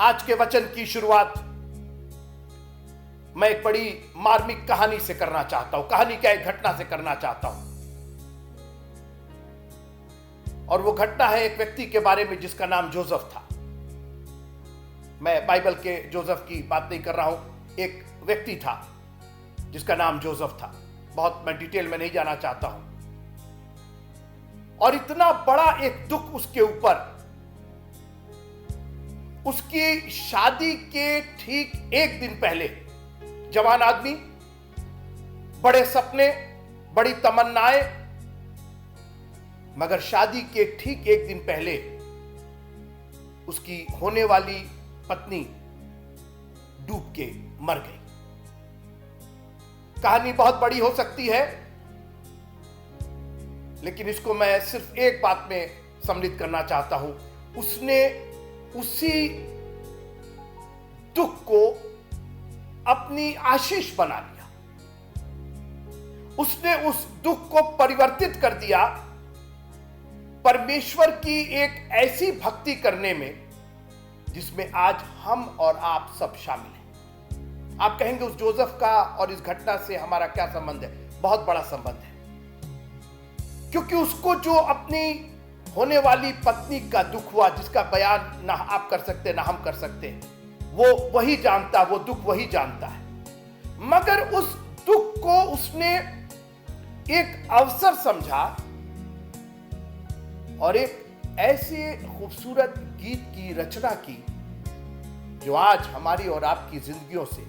आज के वचन की शुरुआत मैं एक बड़ी मार्मिक कहानी से करना चाहता हूं। कहानी क्या, एक घटना से करना चाहता हूं। और वो घटना है एक व्यक्ति के बारे में जिसका नाम जोसेफ था। मैं बाइबल के जोसेफ की बात नहीं कर रहा हूं। एक व्यक्ति था जिसका नाम जोसेफ था। बहुत मैं डिटेल में नहीं जाना चाहता हूं। और इतना बड़ा एक दुख उसके ऊपर, उसकी शादी के ठीक एक दिन पहले, जवान आदमी, बड़े सपने, बड़ी तमन्नाएं, मगर शादी के ठीक एक दिन पहले उसकी होने वाली पत्नी डूब के मर गई। कहानी बहुत बड़ी हो सकती है, लेकिन इसको मैं सिर्फ एक बात में सम्मिलित करना चाहता हूं। उसने उसी दुख को अपनी आशीष बना लिया। उसने उस दुख को परिवर्तित कर दिया परमेश्वर की एक ऐसी भक्ति करने में जिसमें आज हम और आप सब शामिल हैं। आप कहेंगे उस जोसेफ का और इस घटना से हमारा क्या संबंध है? बहुत बड़ा संबंध है, क्योंकि उसको जो अपनी होने वाली पत्नी का दुख हुआ, जिसका बयान ना आप कर सकते ना हम कर सकते, वो वही जानता, वो दुख वही जानता है। मगर उस दुख को उसने एक अवसर समझा और एक ऐसे खूबसूरत गीत की रचना की जो आज हमारी और आपकी जिंदगियों से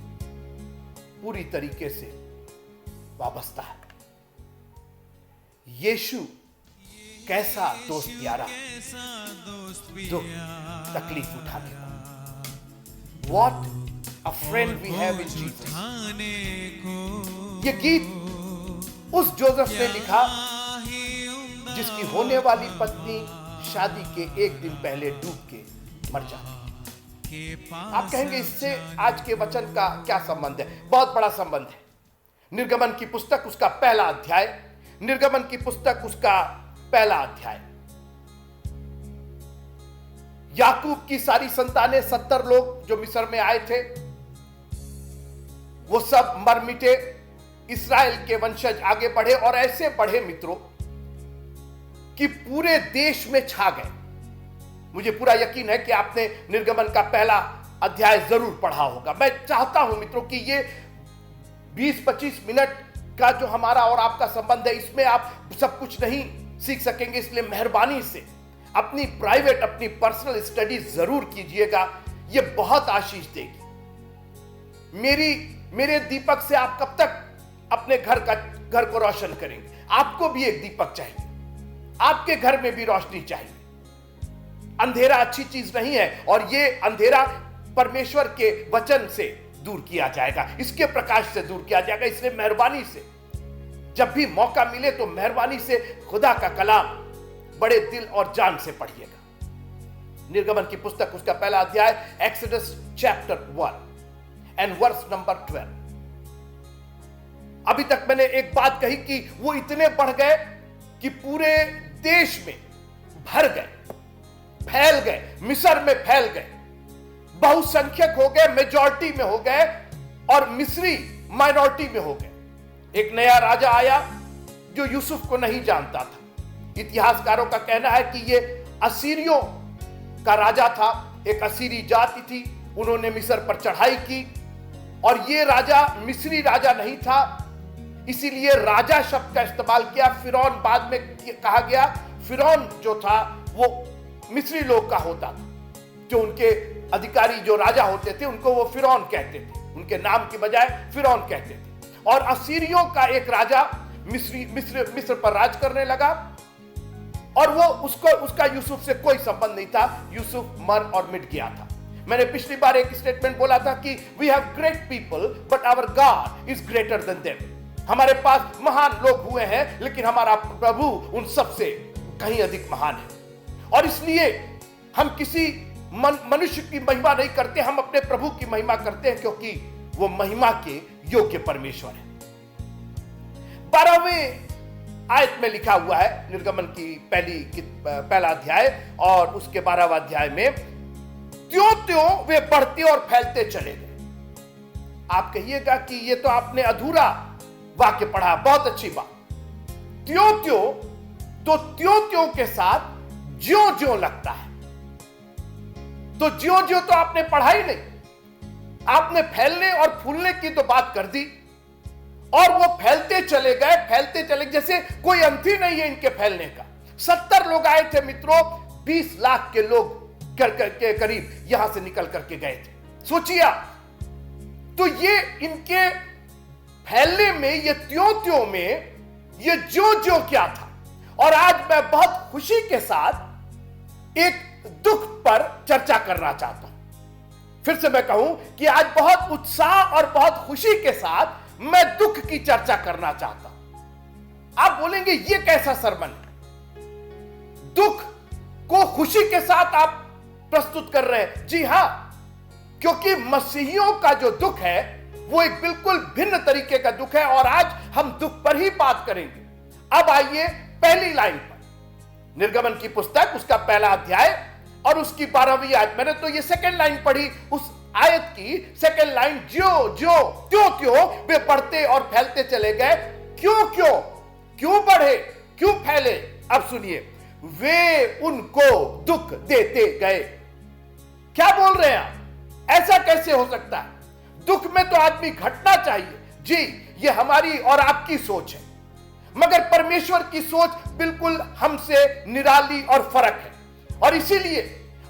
पूरी तरीके से वाबस्ता है। यीशु कैसा दोस्त प्यारा, दुख तकलीफ उठाने वाला। What a friend we have in Jesus। ये गीत उस जोसेफ ने लिखा जिसकी होने वाली पत्नी शादी के एक दिन पहले डूब के मर जाती। आप कहेंगे इससे आज के वचन का क्या संबंध है? बहुत बड़ा संबंध है। निर्गमन की पुस्तक उसका पहला अध्याय, निर्गमन की पुस्तक उसका पहला अध्याय। याकूब की सारी संतानें, 70 लोग जो मिस्र में आए थे, वो सब मर मिटे। इस्राएल के वंशज आगे बढ़े और ऐसे बढ़े मित्रों कि पूरे देश में छा गए। मुझे पूरा यकीन है कि आपने निर्गमन का पहला अध्याय जरूर पढ़ा होगा। मैं चाहता हूं मित्रों कि ये 20-25 मिनट का जो हमारा और आपका संबंध है, इसमें आप सब कुछ नहीं सीख सकेंगे, इसलिए मेहरबानी से अपनी प्राइवेट, अपनी पर्सनल स्टडी जरूर कीजिएगा। ये बहुत आशीष देगी। मेरे दीपक से आप कब तक अपने घर को रोशन करेंगे? आपको भी एक दीपक चाहिए, आपके घर में भी रोशनी चाहिए। अंधेरा अच्छी चीज नहीं है और ये अंधेरा परमेश्वर के वचन से दूर किया जाएगा, इसके प्रकाश से दूर किया जाएगा। इसलिए मेहरबानी से जब भी मौका मिले तो मेहरबानी से खुदा का कलाम बड़े दिल और जान से पढ़िएगा। निर्गमन की पुस्तक उसका पहला अध्याय, Exodus chapter 1 and verse number 12। अभी तक मैंने एक बात कही कि वो इतने बढ़ गए कि पूरे देश में भर गए, फैल गए, मिस्र में फैल गए, बहुसंख्यक हो गए, मेजॉरिटी में हो गए और मिस्री माइनॉरिटी में हो गए। एक नया राजा आया जो यूसुफ को नहीं जानता था। इतिहासकारों का कहना है कि ये असीरियों का राजा था, एक असीरी जाति थी। उन्होंने मिस्र पर चढ़ाई की और ये राजा मिस्री राजा नहीं था, इसीलिए राजा शब्द का इस्तेमाल किया। फिरौन बाद में कहा गया। फिरौन जो था वो मिस्री लोग का होता था। जो उनके अधिकारी, जो राजा होते थे, उनको वो फिरौन कहते थे, उनके नाम की बजाय फिरौन कहते थे। और असीरियों का एक राजा मिस्र पर राज करने लगा और वो उसका यूसुफ से कोई संबंध नहीं था। यूसुफ मर और मिट गया था। मैंने पिछली बार एक स्टेटमेंट बोला था कि we have great people but our God is greater than them. हमारे पास महान लोग हुए हैं, लेकिन हमारा प्रभु उन सब से कहीं अधिक महान है। और इसलिए हम किसी मनुष्य की महिमा नहीं करते, हम अपने प्रभु की महिमा करते हैं, क्योंकि वो महिमा के योग्य परमेश्वर है। 12वें आयत में लिखा हुआ है, निर्गमन की पहला अध्याय और उसके 12वां अध्याय में, त्यों त्यों वे बढ़ते और फैलते चले गए। आप कहिएगा कि ये तो आपने अधूरा वाक्य पढ़ा, बहुत अच्छी बात। त्यों त्यों तो त्यों त्यों के साथ ज्यों ज्यों लगता है, तो ज्यों ज्यों तो आपने पढ़ा ही नहीं। आपने फैलने और फूलने की तो बात कर दी, और वो फैलते चले गए, फैलते चले गए, जैसे कोई अंत ही नहीं है इनके फैलने का। 70 लोग आए थे मित्रों, 20 लाख के लोग के करीब यहां से निकल करके गए थे। सोचिए आप, तो ये इनके फैलने में, ये त्यों त्यों में, ये ज्यों ज्यों क्या था। और आज मैं बहुत खुशी के साथ एक दुख पर चर्चा करना चाहता हूं। फिर से मैं कहूं कि आज बहुत उत्साह और बहुत खुशी के साथ मैं दुख की चर्चा करना चाहता हूं। आप बोलेंगे ये कैसा सरमन है, दुख को खुशी के साथ आप प्रस्तुत कर रहे हैं। जी हां, क्योंकि मसीहियों का जो दुख है वो एक बिल्कुल भिन्न तरीके का दुख है, और आज हम दुख पर ही बात करेंगे। अब आइए पहली लाइन पर, निर्गमन की पुस्तक उसका पहला अध्याय और उसकी 12वीं आयत। मैंने तो ये सेकंड लाइन पढ़ी, उस आयत की सेकंड लाइन, ज्यों ज्यों त्यों त्यों वे बढ़ते और फैलते चले गए। क्यों क्यों क्यों बढ़े, क्यों फैले? अब सुनिए, वे उनको दुख देते गए। क्या बोल रहे हैं आप? ऐसा कैसे हो सकता है? दुख में तो आदमी घटना चाहिए। जी, ये हमारी और आपकी सोच है, मगर परमेश्वर की सोच बिल्कुल हमसे निराली और फर्क है। और इसीलिए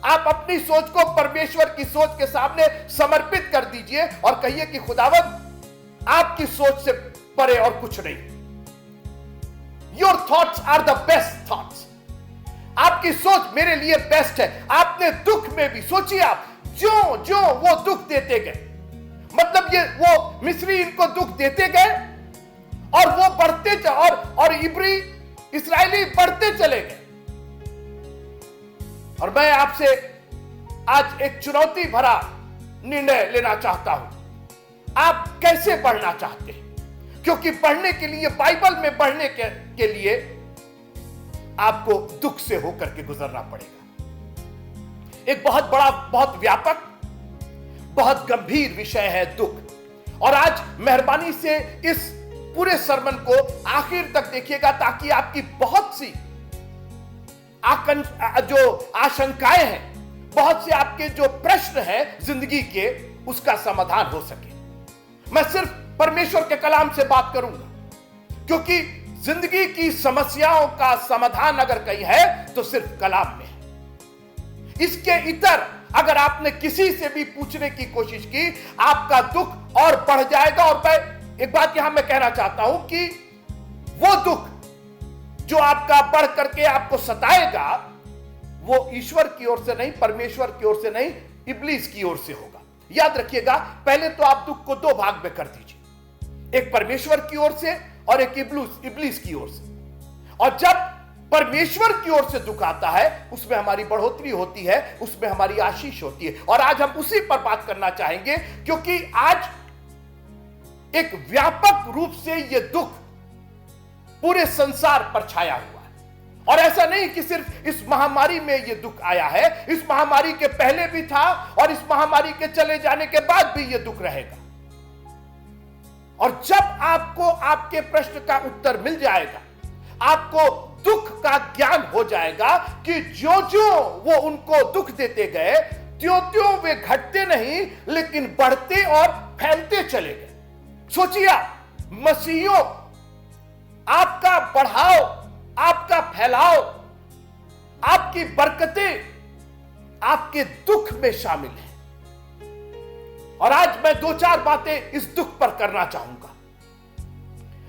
आप अपनी सोच को परमेश्वर की सोच के सामने समर्पित कर दीजिए और कहिए कि खुदावंद, आपकी सोच से परे और कुछ नहीं। Your thoughts are the best thoughts. आपकी सोच मेरे लिए बेस्ट है। आपने दुख में भी सोचिए, आप ज्यों ज्यों वो दुख देते गए, मतलब ये वो मिस्री इनको दुख देते गए और वो बढ़ते और इब्री इस्राएली बढ़ते चले गए। और मैं आपसे आज एक चुनौती भरा निर्णय लेना चाहता हूं। आप कैसे बढ़ना चाहते हैं? क्योंकि बढ़ने के लिए, बाइबल में बढ़ने के लिए आपको दुख से होकर के गुजरना पड़ेगा। एक बहुत बड़ा, बहुत व्यापक, बहुत गंभीर विषय है दुख। और आज मेहरबानी से इस पूरे सरमन को आखिर तक देखिएगा, ताकि आपकी बहुत सी जो आशंकाएं हैं, बहुत से आपके जो प्रश्न हैं जिंदगी के, उसका समाधान हो सके। मैं सिर्फ परमेश्वर के कलाम से बात करूंगा, क्योंकि जिंदगी की समस्याओं का समाधान अगर कहीं है तो सिर्फ कलाम में है। इसके इतर अगर आपने किसी से भी पूछने की कोशिश की, आपका दुख और बढ़ जाएगा। और मैं एक बात यहां मैं कहना चाहता हूं कि वो दुख जो आपका बढ़ करके आपको सताएगा, वो ईश्वर की ओर से नहीं, परमेश्वर की ओर से नहीं, इब्लीस की ओर से होगा। याद रखिएगा, पहले तो आप दुख को दो भाग में कर दीजिए, एक परमेश्वर की ओर से और एक इब्लीस की ओर से। और जब परमेश्वर की ओर से दुख आता है, उसमें हमारी बढ़ोतरी होती है, उसमें हमारी आशीष होती है। और आज हम उसी पर बात करना चाहेंगे, क्योंकि आज एक व्यापक रूप से यह दुख पूरे संसार पर छाया हुआ है। और ऐसा नहीं कि सिर्फ इस महामारी में यह दुख आया है, इस महामारी के पहले भी था और इस महामारी के चले जाने के बाद भी यह दुख रहेगा। और जब आपको आपके प्रश्न का उत्तर मिल जाएगा, आपको दुख का ज्ञान हो जाएगा कि जो जो वो उनको दुख देते गए, त्यों त्यों वे घटते नहीं लेकिन बढ़ते और फैलते चले गए। सोचिए, मसीहियों, आपका बढ़ाव, आपका फैलाव, आपकी बरकतें आपके दुख में शामिल है। और आज मैं दो चार बातें इस दुख पर करना चाहूंगा।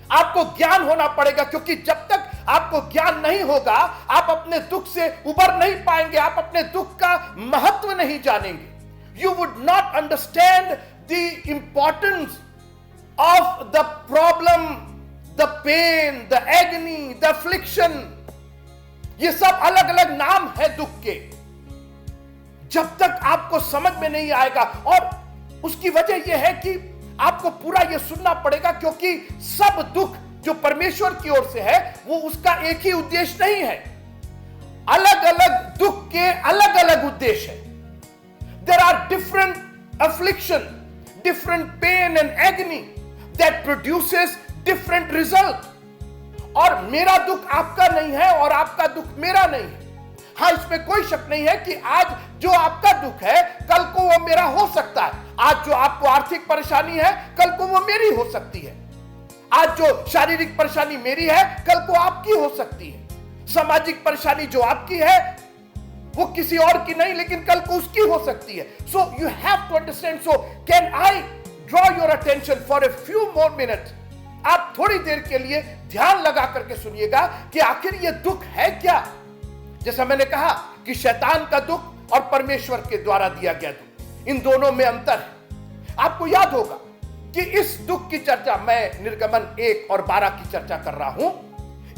आपको ज्ञान होना पड़ेगा, क्योंकि जब तक आपको ज्ञान नहीं होगा, आप अपने दुख से उबर नहीं पाएंगे, आप अपने दुख का महत्व नहीं जानेंगे। You would not understand the importance of the problem, the pain, the agony, the affliction. ये सब अलग अलग नाम है दुख के। जब तक आपको समझ में नहीं आएगा, और उसकी वजह यह है कि आपको पूरा यह सुनना पड़ेगा, क्योंकि सब दुख जो परमेश्वर की ओर से है, वो उसका एक ही उद्देश्य नहीं है। अलग अलग दुख के अलग अलग उद्देश्य है। There are different affliction, different pain and agony that produces different result. और मेरा दुख आपका नहीं है और आपका दुख मेरा नहीं है। हाँ, इसमें कोई शक नहीं है कि आज जो आपका दुख है कल को वो मेरा हो सकता है। आज जो आपको आर्थिक परेशानी है कल को वो मेरी हो सकती है। आज जो शारीरिक परेशानी मेरी है कल को आपकी हो सकती है। सामाजिक परेशानी जो आपकी है वो किसी और की नहीं लेकिन कल को उसकी हो सकती है। So you have to understand. So can I draw your attention for a few more minutes? आप थोड़ी देर के लिए ध्यान लगा करके सुनिएगा कि आखिर ये दुख है क्या। जैसा मैंने कहा कि शैतान का दुख और परमेश्वर के द्वारा दिया गया दुख, इन दोनों में अंतर है। आपको याद होगा कि इस दुख की चर्चा मैं निर्गमन 1 और 12 की चर्चा कर रहा हूं।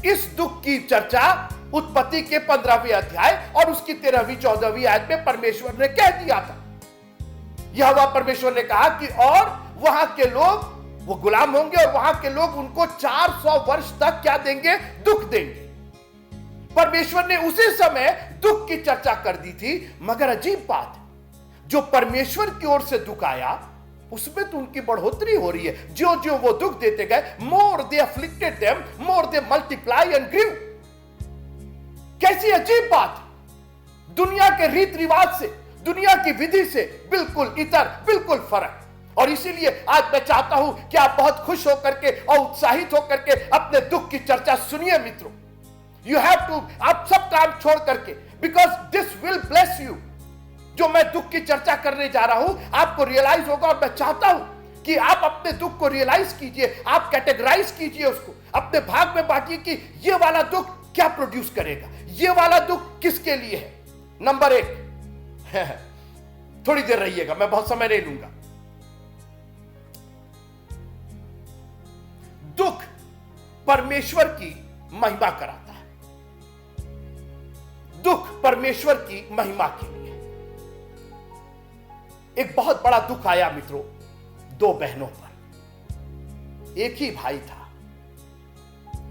इस दुख की चर्चा उत्पत्ति के 15वें अध्याय और उसकी 13वीं 14वीं आयत में परमेश्वर ने कह दिया था। यहोवा परमेश्वर ने कहा कि और वहां के लोग वो गुलाम होंगे और वहां के लोग उनको 400 वर्ष तक क्या देंगे? दुख देंगे। परमेश्वर ने उसी समय दुख की चर्चा कर दी थी। मगर अजीब बात है, जो परमेश्वर की ओर से दुख आया उसमें तो उनकी बढ़ोतरी हो रही है। जो जो वो दुख देते गए, more they afflicted them, more they multiply and grieve. कैसी अजीब बात! दुनिया के रीत रिवाज से, दुनिया की विधि से बिल्कुल इतर, बिल्कुल फर्क। और इसीलिए आज मैं चाहता हूं कि आप बहुत खुश होकर के और उत्साहित होकर के अपने दुख की चर्चा सुनिए मित्रों। यू हैव टू, आप सब काम छोड़ करके, because this will bless you. जो मैं दुख की चर्चा करने जा रहा हूं आपको रियलाइज होगा और मैं चाहता हूं कि आप अपने दुख को रियलाइज कीजिए, आप कैटेगराइज कीजिए, उसको अपने भाग में बांटिए कि ये वाला दुख क्या प्रोड्यूस करेगा, ये वाला दुख किसके लिए है। नंबर 1 थोड़ी देर रहिएगा, मैं बहुत समय नहीं लूंगा। दुख परमेश्वर की महिमा कराता है। दुख परमेश्वर की महिमा के लिए। एक बहुत बड़ा दुख आया मित्रों 2 बहनों पर। एक ही भाई था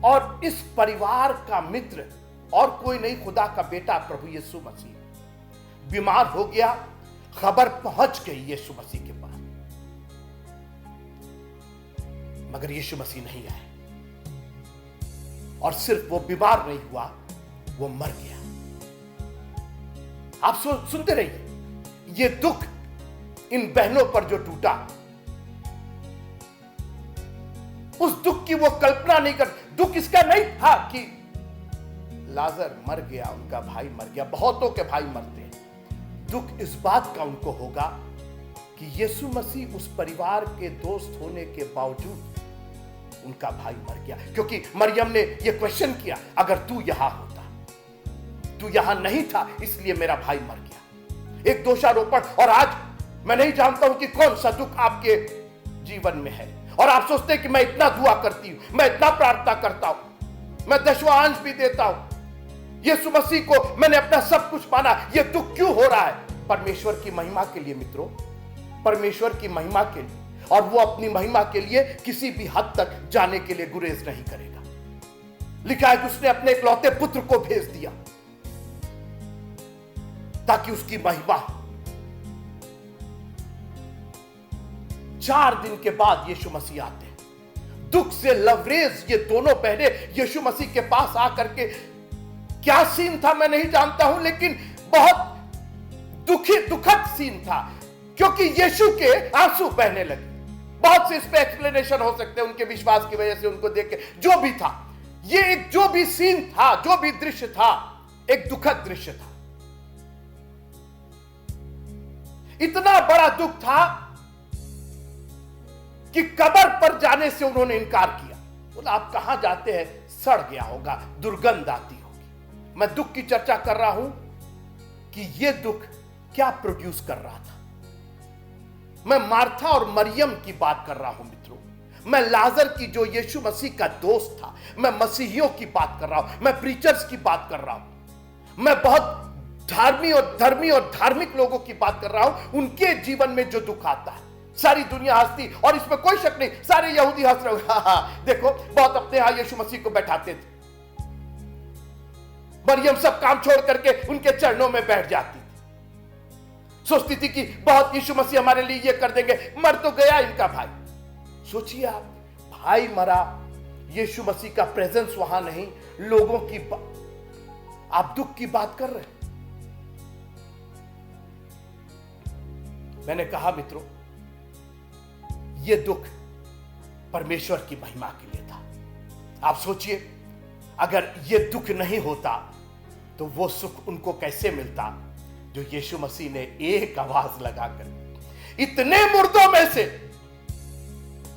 और इस परिवार का मित्र और कोई नहीं, खुदा का बेटा प्रभु यीशु मसीह बीमार हो गया। खबर पहुंच गई यीशु मसीह के पास, मगर यीशु मसीह नहीं आए। और सिर्फ वो बीमार नहीं हुआ, वो मर गया। आप सुनते रहिए। ये दुख इन बहनों पर जो टूटा, उस दुख की वो कल्पना नहीं कर। दुख इसका नहीं था कि लाजर मर गया, उनका भाई मर गया। बहुतों के भाई मरते हैं। दुख इस बात का उनको होगा कि यीशु मसीह उस परिवार के दोस्त होने के बावजूद उनका भाई मर गया। क्योंकि मरियम ने यह क्वेश्चन किया, अगर तू यहां होता, तू यहां नहीं था इसलिए मेरा भाई मर गया। एक दोषारोपण। और आज मैं नहीं जानता हूं कि कौन सा दुख आपके जीवन में है और आप सोचते हैं कि मैं इतना दुआ करती हूं, मैं इतना प्रार्थना करता हूं, मैं 10वां अंश भी देता हूं, यीशु मसीह को मैंने अपना सब कुछ माना, यह दुख क्यों हो रहा है? परमेश्वर की महिमा के लिए मित्रों, परमेश्वर की महिमा के लिए। और वो अपनी महिमा के लिए किसी भी हद तक जाने के लिए गुरेज नहीं करेगा। लिखा है कि उसने अपने इकलौते पुत्र को भेज दिया ताकि उसकी महिमा हो। 4 दिन के बाद यीशु मसीह आते हैं। दुख से लवरेज ये दोनों बहनें यीशु मसीह के पास आकर के, क्या सीन था मैं नहीं जानता हूं, लेकिन बहुत दुखद सीन था क्योंकि यीशु के आंसू बहने लगे। बहुत से इस पे एक्सप्लेनेशन हो सकते हैं, उनके विश्वास की वजह से, उनको देख के, जो भी था, ये एक जो भी सीन था, जो भी दृश्य था, एक दुखद दृश्य था। इतना बड़ा दुख था कि कब्र पर जाने से उन्होंने इनकार किया। बोला आप कहां जाते हैं, सड़ गया होगा, दुर्गंध आती होगी। मैं दुख की चर्चा कर रहा हूं कि यह दुख क्या प्रोड्यूस कर रहा था। मैं मार्था और मरियम की बात कर रहा हूं मित्रों। मैं लाजर की, जो यीशु मसीह का दोस्त था, मैं मसीहियों की बात कर रहा हूं, मैं प्रीचर्स की बात कर रहा हूं, मैं बहुत धर्मी और धार्मिक लोगों की बात कर रहा हूं। उनके जीवन में जो दुख आता है, सारी दुनिया हंसती, और इसमें कोई शक नहीं, सारे यहूदी हंस रहे हो, हाँ देखो, बहुत अपने यहां यीशु मसीह को बैठाते थे। मरियम सब काम छोड़ करके उनके चरणों में बैठ जाती थी। सोचती थी कि बहुत यीशु मसीह हमारे लिए ये कर देंगे, मर तो गया इनका भाई। सोचिए आप, भाई मरा, यीशु मसीह का प्रेजेंस वहां नहीं, लोगों की आप दुख की बात कर रहे हैं। मैंने कहा मित्रों, यह दुख परमेश्वर की महिमा के लिए था। आप सोचिए, अगर यह दुख नहीं होता तो वो सुख उनको कैसे मिलता जो यीशु मसीह ने एक आवाज लगाकर इतने मुर्दों में से,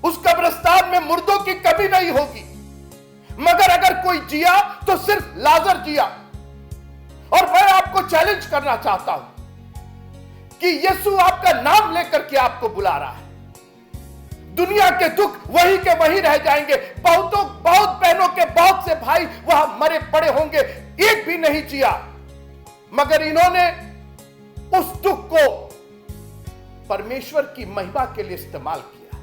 उस कब्रिस्तान में मुर्दों की कमी नहीं होगी, मगर अगर कोई जिया तो सिर्फ लाजर जिया। और मैं आपको चैलेंज करना चाहता हूं कि यीशु आपका नाम लेकर के आपको बुला रहा है। दुनिया के दुख वही के वही रह जाएंगे। बहुत बहनों के बहुत से भाई वहां मरे पड़े होंगे, एक भी नहीं जिया, मगर इन्होंने उस दुख को परमेश्वर की महिमा के लिए इस्तेमाल किया।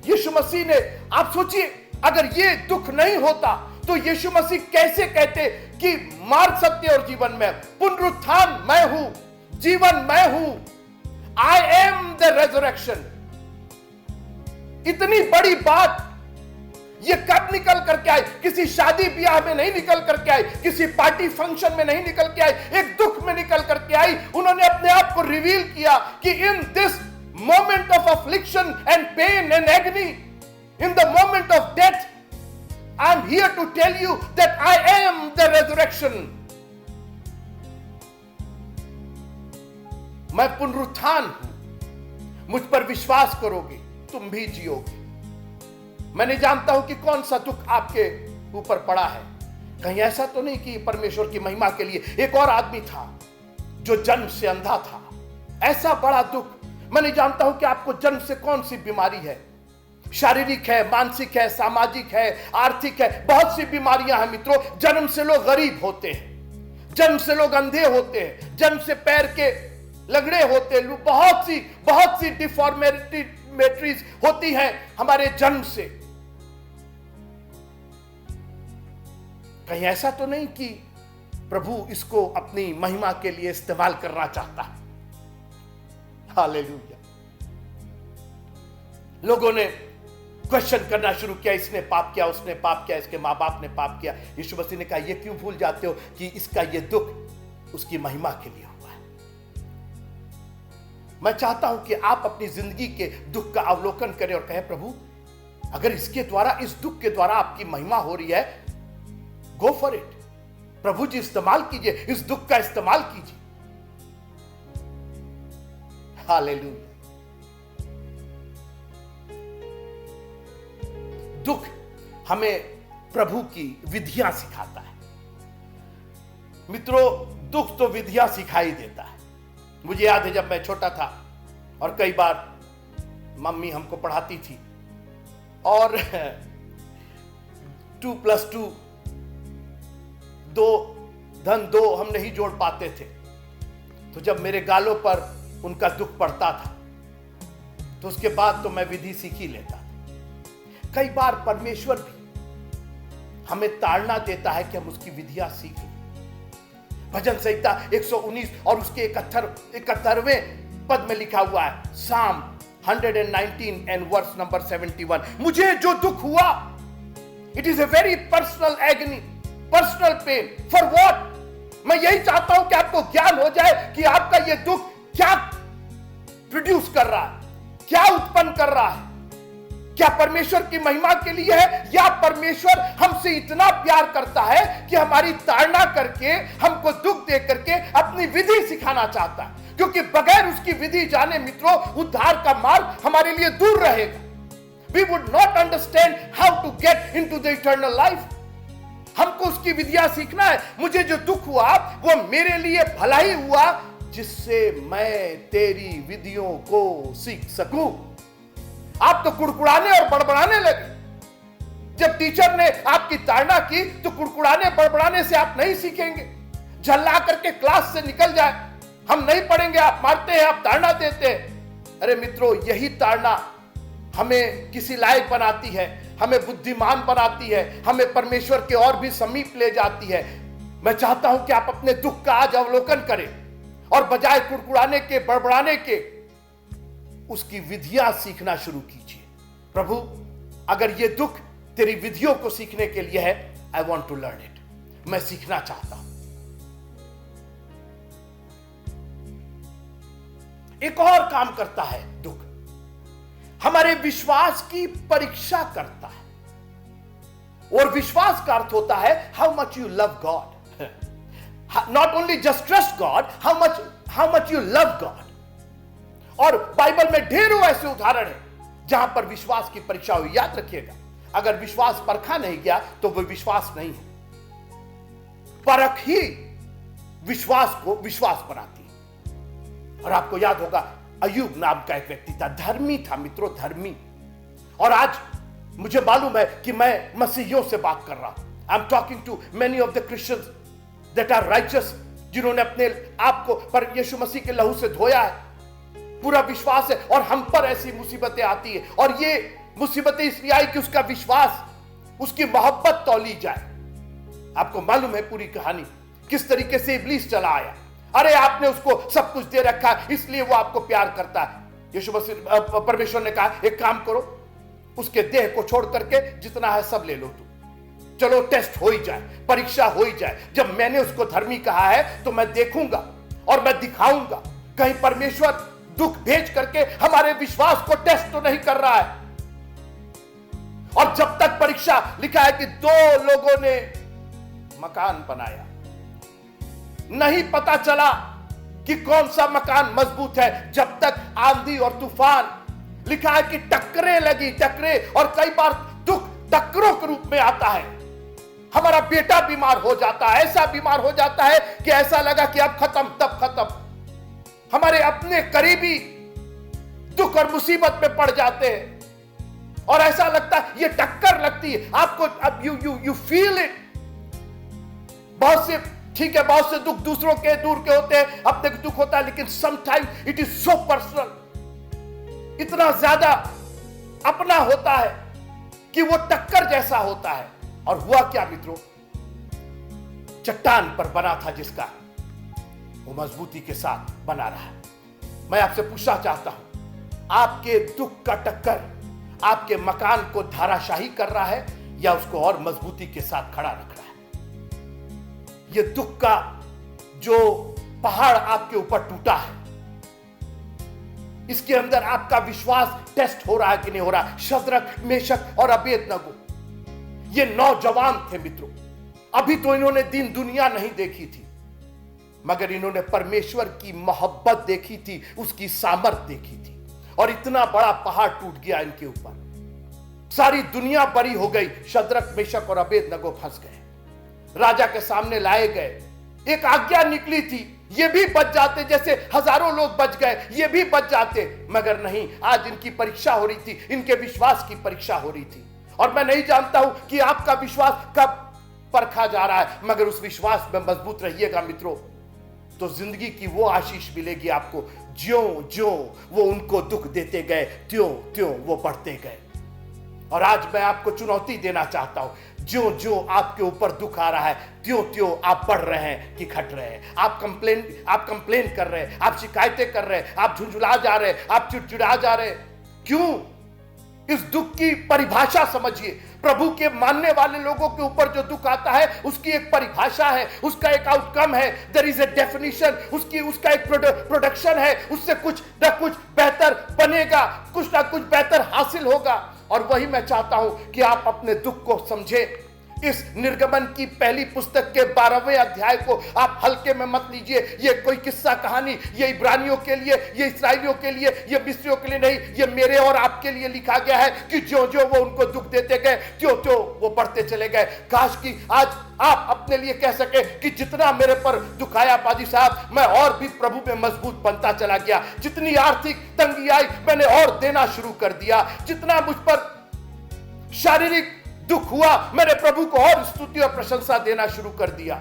यीशु मसीह ने, आप सोचिए, अगर ये दुख नहीं होता तो यीशु मसीह कैसे कहते कि मार्ग, सत्य और जीवन में, पुनरुत्थान मैं हूं, जीवन मैं हूं, आई एम द रेजरेक्शन। इतनी बड़ी बात ये कब निकल करके आई? किसी शादी ब्याह में नहीं निकल करके आई, किसी पार्टी फंक्शन में नहीं निकल के आई, एक दुख में निकल करके आई। उन्होंने अपने आप को रिवील किया कि in this moment of affliction and pain and agony, in the moment of death, I am here to tell you that I am the resurrection. मैं पुनरुत्थान हूं, मुझ पर विश्वास करोगे तुम भी जियोगे। मैं नहीं जानता हूं कि कौन सा दुख आपके ऊपर पड़ा है। कहीं ऐसा तो नहीं कि परमेश्वर की महिमा के लिए एक और आदमी था जो जन्म से अंधा था, ऐसा बड़ा दुख। मैं नहीं जानता हूं कि आपको जन्म से कौन सी बीमारी है, शारीरिक है, मानसिक है, सामाजिक है, आर्थिक है, बहुत सी बीमारियां हैं मित्रों। जन्म से लोग गरीब होते हैं, जन्म से लोग अंधे होते हैं, जन्म से पैर के लगड़े होते हैं, बहुत सी डिफॉर्मेटरीज होती हैं हमारे जन्म से। कहीं ऐसा तो नहीं कि प्रभु इसको अपनी महिमा के लिए इस्तेमाल करना चाहता है? हालेलुया। लोगों ने क्वेश्चन करना शुरू किया, इसने पाप किया, उसने पाप किया, इसके मां बाप ने पाप किया। यीशु मसीह ने कहा, ये क्यों भूल जाते हो कि इसका ये दुख उसकी महिमा के लिए हुआ है। मैं चाहता हूं कि आप अपनी जिंदगी के दुख का अवलोकन करें और कहें, प्रभु अगर इसके द्वारा, इस दुख के द्वारा आपकी महिमा हो रही है, गो फॉर इट। प्रभु जी इस्तेमाल कीजिए, इस दुख का इस्तेमाल कीजिए। हालेलुया। दुख हमें प्रभु की विधियां सिखाता है मित्रों। दुख तो विधियां सिखाई देता है। मुझे याद है जब मैं छोटा था और कई बार मम्मी हमको पढ़ाती थी और 2 + 2 2 हम नहीं जोड़ पाते थे, तो जब मेरे गालों पर उनका दुख पड़ता था तो उसके बाद तो मैं विधि सीख ही लेता था। कई बार परमेश्वर भी हमें ताड़ना देता है कि हम उसकी विधियां सीख लें। भजन संहिता 119 और उसके 71वें पद में लिखा हुआ है, Psalm 119 and verse number 71, मुझे जो दुख हुआ, it is a very personal agony, personal pain. For what? मैं यही चाहता हूं कि आपको ज्ञान हो जाए कि आपका यह दुख क्या प्रोड्यूस कर रहा है, क्या उत्पन्न कर रहा है। क्या परमेश्वर की महिमा के लिए है, या परमेश्वर हमसे इतना प्यार करता है कि हमारी ताड़ना करके, हमको दुख दे करके अपनी विधि सिखाना चाहता है? क्योंकि बगैर उसकी विधि जाने मित्रों, उद्धार का मार्ग हमारे लिए दूर रहेगा। We would not understand how to get into the eternal life. हमको उसकी विधियां सीखना है। मुझे जो दुख हुआ वो मेरे लिए भला ही हुआ, जिससे मैं तेरी विधियों को सीख सकूं। आप तो कुड़कुड़ाने और बड़बड़ाने लगे। जब टीचर ने आपकी ताड़ना की तो कुड़कुड़ाने बड़बड़ाने से आप नहीं सीखेंगे। झल्ला करके क्लास से निकल जाए, हम नहीं पढ़ेंगे, आप मारते हैं, आप ताड़ना देते हैं। अरे मित्रों, यही ताड़ना हमें किसी लायक बनाती है, हमें बुद्धिमान बनाती है, हमें परमेश्वर के और भी समीप ले जाती है। मैं चाहता हूं कि आप अपने दुख का आज अवलोकन करें और बजाय कुड़कुड़ाने के, बड़बड़ाने के, उसकी विधियां सीखना शुरू कीजिए। प्रभु, अगर यह दुख तेरी विधियों को सीखने के लिए है, I want to learn it, मैं सीखना चाहता हूं। एक और काम करता है दुख, हमारे विश्वास की परीक्षा करता है। और विश्वास का अर्थ होता है how much you love God, not only just trust God, how much you love God. और बाइबल में ढेरों ऐसे उदाहरण हैं जहां पर विश्वास की परीक्षा हुई। याद रखिएगा, अगर विश्वास परखा नहीं गया तो वह विश्वास नहीं है। परख ही विश्वास को विश्वास बनाती है। और आपको याद होगा, अय्यूब नाम का एक व्यक्ति था, धर्मी था मित्रों, धर्मी। और आज मुझे मालूम है कि मैं मसीहियों से बात कर रहा हूं। I am talking to many of the Christians that are righteous, जिन्होंने अपने आप को पर यीशु मसीह के लहू से धोया है, पूरा विश्वास है। और हम पर ऐसी मुसीबतें आती है, और ये मुसीबतें इसलिए आई कि उसका विश्वास, उसकी मोहब्बत तौली जाए। आपको मालूम है पूरी कहानी, किस तरीके से इब्लीस चला आया। अरे आपने उसको सब कुछ दे रखा इसलिए वो आपको प्यार करता है। यीशु मसीह, परमेश्वर ने कहा एक काम करो, उसके देह को छोड़ करके जितना है सब ले लो तुम, चलो टेस्ट हो ही जाए, परीक्षा हो ही जाए। जब मैंने उसको धर्मी कहा है तो मैं देखूंगा और मैं दिखाऊंगा कहीं परमेश्वर दुख भेज करके हमारे विश्वास को टेस्ट तो नहीं कर रहा है। और जब तक परीक्षा, लिखा है कि 2 लोगों ने मकान बनाया, नहीं पता चला कि कौन सा मकान मजबूत है जब तक आंधी और तूफान, लिखा है कि टक्करें लगी, टक्करें। और कई बार दुख टक्करों के रूप में आता है। हमारा बेटा बीमार हो जाता है, ऐसा बीमार हो जाता है कि ऐसा लगा कि अब खत्म, तब खत्म। हमारे अपने करीबी दुख और मुसीबत में पड़ जाते हैं और ऐसा लगता है, ये टक्कर लगती है आपको। अब यू फील इट। बहुत से, ठीक है, बहुत से दुख दूसरों के, दूर के होते हैं, अपने को दुख होता है, लेकिन sometimes it is so personal, इतना ज्यादा अपना होता है कि वो टक्कर जैसा होता है। और हुआ क्या मित्रों, चट्टान पर बना था जिसका, वो मजबूती के साथ बना रहा। मैं आपसे पूछना चाहता हूं, आपके दुख का टक्कर आपके मकान को धाराशाही कर रहा है या उसको और मजबूती के साथ खड़ा रख रहा है? ये दुख का जो पहाड़ आपके ऊपर टूटा है, इसके अंदर आपका विश्वास टेस्ट हो रहा है कि नहीं हो रहा? शद्रक, मेशक और अबेदनगो, ये नौजवान थे मित्रों। अभी तो इन्होंने दीन दुनिया नहीं देखी थी, मगर इन्होंने परमेश्वर की मोहब्बत देखी थी, उसकी सामर्थ देखी थी। और इतना बड़ा पहाड़ टूट गया इनके ऊपर, सारी दुनिया बरी हो गई। शद्रक, मेशक और अबेदनगो फंस गए, राजा के सामने लाए गए। एक आज्ञा निकली थी, ये भी बच जाते, जैसे हजारों लोग बच गए, ये भी बच जाते, मगर नहीं। आज इनकी परीक्षा हो रही थी, इनके विश्वास की परीक्षा हो रही थी। और मैं नहीं जानता हूं कि आपका विश्वास कब परखा जा रहा है, मगर उस विश्वास में मजबूत रहिएगा मित्रों, तो जिंदगी की वो आशीष मिलेगी आपको। ज्यों ज्यों वो उनको दुख देते गए, त्यों त्यों वो बढ़ते गए। और आज मैं आपको चुनौती देना चाहता हूं, ज्यों ज्यों आपके ऊपर दुख आ रहा है, त्यों त्यों आप बढ़ रहे हैं कि घट रहे हैं? आप कंप्लेन कर रहे हैं, आप शिकायतें कर रहे हैं, आप झुंझुला जा रहे हैं, आप चिड़चिड़ा जा रहे हैं। क्यों? इस दुख की परिभाषा समझिए। प्रभु के मानने वाले लोगों के ऊपर जो दुख आता है, उसकी एक परिभाषा है, उसका एक आउटकम है, देयर इज ए डेफिनेशन, उसका एक प्रोडक्शन है। उससे कुछ ना कुछ बेहतर बनेगा, कुछ ना कुछ बेहतर हासिल होगा। और वही मैं चाहता हूं कि आप अपने दुख को समझें। इस निर्गमन की पहली पुस्तक के 12वें अध्याय को आप हल्के में मत लीजिए। ये कोई किस्सा कहानी, ये इब्रानियों के लिए, ये इस्राएलियों के लिए, ये मिस्रियों के लिए नहीं, ये मेरे और आपके लिए लिखा गया है कि जो जो वो उनको दुख देते गए, त्यों त्यों वो बढ़ते चले गए। काश कि आज आप अपने लिए कह सके कि जितना मेरे पर दुख आया पाजी साहब, मैं और भी प्रभु में मजबूत बनता चला गया। जितनी आर्थिक तंगी आई, मैंने और देना शुरू कर दिया। जितना मुझ पर शारीरिक दुख हुआ, मैंने प्रभु को और स्तुति और प्रशंसा देना शुरू कर दिया।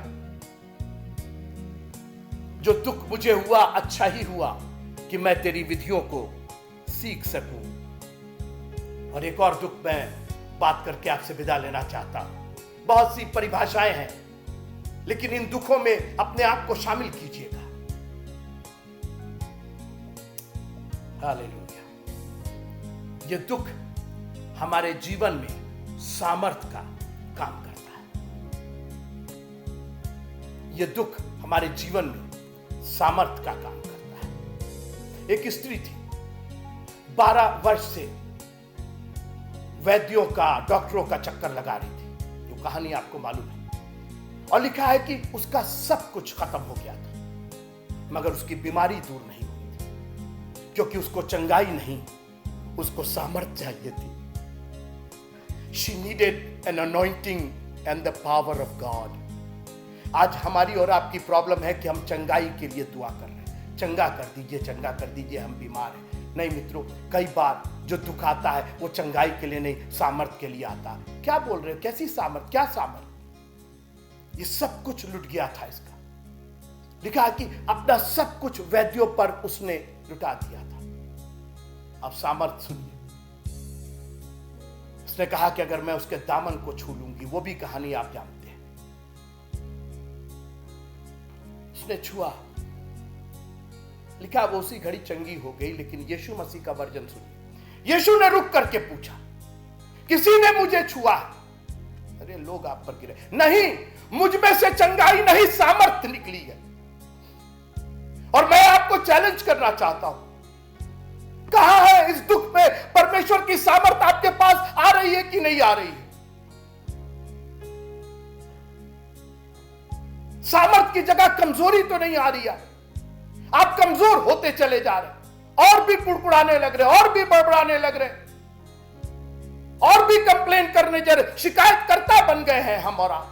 जो दुख मुझे हुआ, अच्छा ही हुआ कि मैं तेरी विधियों को सीख सकूं। और एक और दुख मैं बात करके आपसे विदा लेना चाहता हूं। बहुत सी परिभाषाएं हैं, लेकिन इन दुखों में अपने आप को शामिल कीजिएगा। हालेलुया। ये दुख हमारे जीवन में सामर्थ का काम करता है। ये दुख हमारे जीवन में सामर्थ का काम करता है। एक स्त्री थी, 12 वर्ष से वैद्यों का, डॉक्टरों का चक्कर लगा रही थी। जो कहानी आपको मालूम है। और लिखा है कि उसका सब कुछ खत्म हो गया था, मगर उसकी बीमारी दूर नहीं हुई थी, क्योंकि उसको चंगाई नहीं, उसको सामर्थ चाहिए थी। She needed an anointing and the power of God. आज हमारी और आपकी प्रॉब्लम है कि हम चंगाई के लिए दुआ कर रहे हैं, चंगा कर दीजिए, चंगा कर दीजिए, हम बीमार हैं। नहीं मित्रों, कई बार जो दुख आता है वो चंगाई के लिए नहीं, सामर्थ के लिए आता है। क्या बोल रहे हो? कैसी सामर्थ? क्या सामर्थ? ये सब कुछ लुट गया था इसका। लिखा है कि अपना सब कुछ वैद्यों पर उसने लुटा दिया था। अब सामर्थ सुनिए। उसने कहा कि अगर मैं उसके दामन को छू लूंगी, वो भी कहानी आप जानते हैं। उसने छुआ, लिखा वो उसी घड़ी चंगी हो गई। लेकिन यीशु मसीह का वर्जन सुनिए। यीशु ने रुक करके पूछा, किसी ने मुझे छुआ? अरे लोग आप पर गिरे। नहीं, मुझ में से चंगाई नहीं, सामर्थ निकली है। और मैं आपको चैलेंज करना चाहता हूं, कहां है इस दुख में परमेश्वर की सामर्थ आपके पास आ रही है कि नहीं आ रही है? सामर्थ की जगह कमजोरी तो नहीं आ रही है। आप कमजोर होते चले जा रहे, और भी कुड़कुड़ाने लग रहे, और भी बड़बड़ाने लग रहे, और भी कंप्लेन करने जा रहे, शिकायत करता बन गए हैं हम और आप।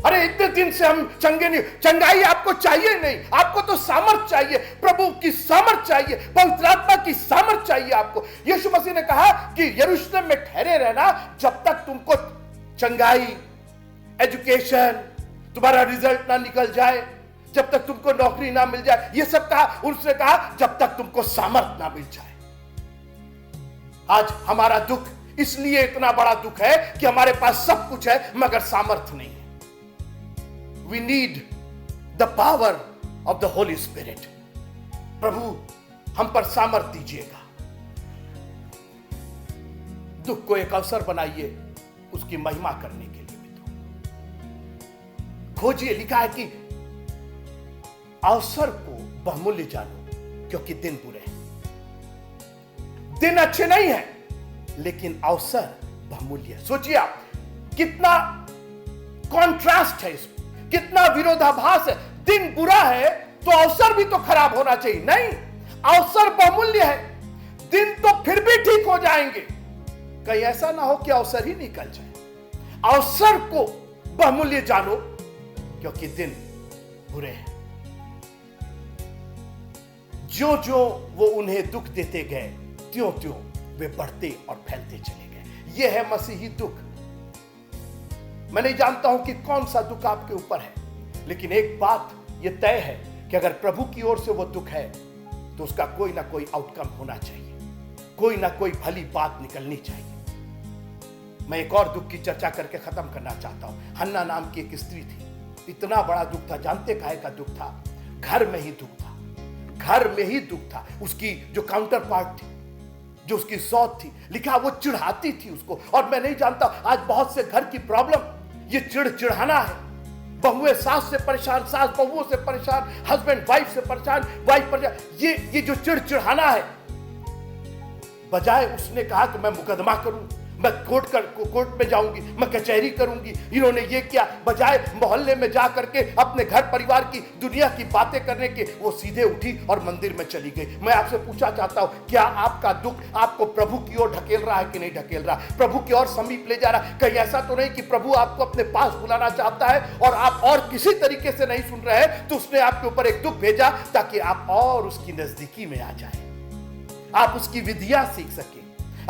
अरे इतने दिन से हम चंगे नहीं। चंगाई आपको चाहिए नहीं, आपको तो सामर्थ चाहिए, प्रभु की सामर्थ चाहिए, पवित्र आत्मा की सामर्थ चाहिए आपको। यीशु मसीह ने कहा कि यरूशलेम में ठहरे रहना जब तक तुमको चंगाई, एजुकेशन, तुम्हारा रिजल्ट ना निकल जाए, जब तक तुमको नौकरी ना मिल जाए। ये सब कहा। उसने कहा जब तक तुमको सामर्थ ना मिल जाए। आज हमारा दुख इसलिए इतना बड़ा दुख है कि हमारे पास सब कुछ है मगर सामर्थ नहीं है। We need the power of the Holy Spirit. प्रभु हम पर सामर्थ दीजिएगा। दुख को एक अवसर बनाइए उसकी महिमा करने के लिए। मित्रों, खोजिए। लिखा है कि अवसर को बहुमूल्य जानो, क्योंकि दिन बुरे हैं। दिन अच्छे नहीं है, लेकिन अवसर बहुमूल्य है। सोचिए आप, कितना कॉन्ट्रास्ट है इसमें, कितना विरोधाभास है। दिन बुरा है तो अवसर भी तो खराब होना चाहिए। नहीं, अवसर बहुमूल्य है, दिन तो फिर भी ठीक हो जाएंगे। कहीं ऐसा ना हो कि अवसर ही निकल जाए। अवसर को बहुमूल्य जानो, क्योंकि दिन बुरे हैं। जो जो वो उन्हें दुख देते गए, त्यों त्यों वे बढ़ते और फैलते चले गए। यह है मसीही दुख। मैं नहीं जानता हूं कि कौन सा दुख आपके ऊपर है, लेकिन एक बात यह तय है कि अगर प्रभु की ओर से वो दुख है तो उसका कोई ना कोई आउटकम होना चाहिए, कोई ना कोई भली बात निकलनी चाहिए। मैं एक और दुख की चर्चा करके खत्म करना चाहता हूं। हन्ना नाम की एक स्त्री थी। इतना बड़ा दुख था, जानते काहे का दुख था? घर में ही दुख था, घर में ही दुख था। उसकी जो काउंटर पार्ट थी, जो उसकी सौत थी, लिखा वो चिढ़ाती थी उसको। और मैं नहीं जानता, आज बहुत से घर की प्रॉब्लम ये चिढ़ाना है। बहुएं सास से परेशान, सास बहुओं से परेशान, हस्बैंड वाइफ से परेशान, वाइफ परेशान। ये जो चिढ़ाना है, बजाय उसने कहा कि मैं मुकदमा करूं, मैं कोर्ट में जाऊंगी, मैं कचहरी करूंगी, इन्होंने ये किया, बजाय मोहल्ले में जा करके अपने घर परिवार की, दुनिया की बातें करने के, वो सीधे उठी और मंदिर में चली गई। मैं आपसे पूछना चाहता हूं, क्या आपका दुख आपको प्रभु की ओर ढकेल रहा है कि नहीं ढकेल रहा? प्रभु की ओर समीप ले जा रहा है? कहीं ऐसा तो नहीं कि प्रभु आपको अपने पास बुलाना चाहता है और आप और किसी तरीके से नहीं सुन रहे हैं, तो उसने आपके ऊपर एक दुख भेजा ताकि आप और उसकी नजदीकी में आ जाए, आप उसकी विधियां सीख सके,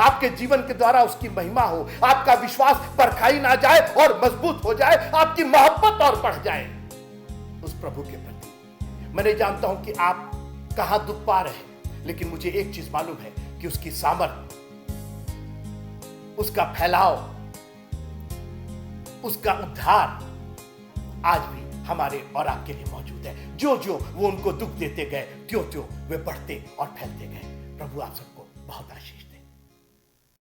आपके जीवन के द्वारा उसकी महिमा हो, आपका विश्वास परखाई ना जाए और मजबूत हो जाए, आपकी मोहब्बत और बढ़ जाए उस प्रभु के प्रति। मैं नहीं जानता हूं कि आप कहां दुख पा रहे हैं, लेकिन मुझे एक चीज मालूम है कि उसकी सामर्थ, उसका फैलाव, उसका उद्धार आज भी हमारे और आपके लिए मौजूद है। जो जो वो उनको दुख देते गए, त्यों त्यों वे बढ़ते और फैलते गए। प्रभु आप सबको बहुत आशीष दे।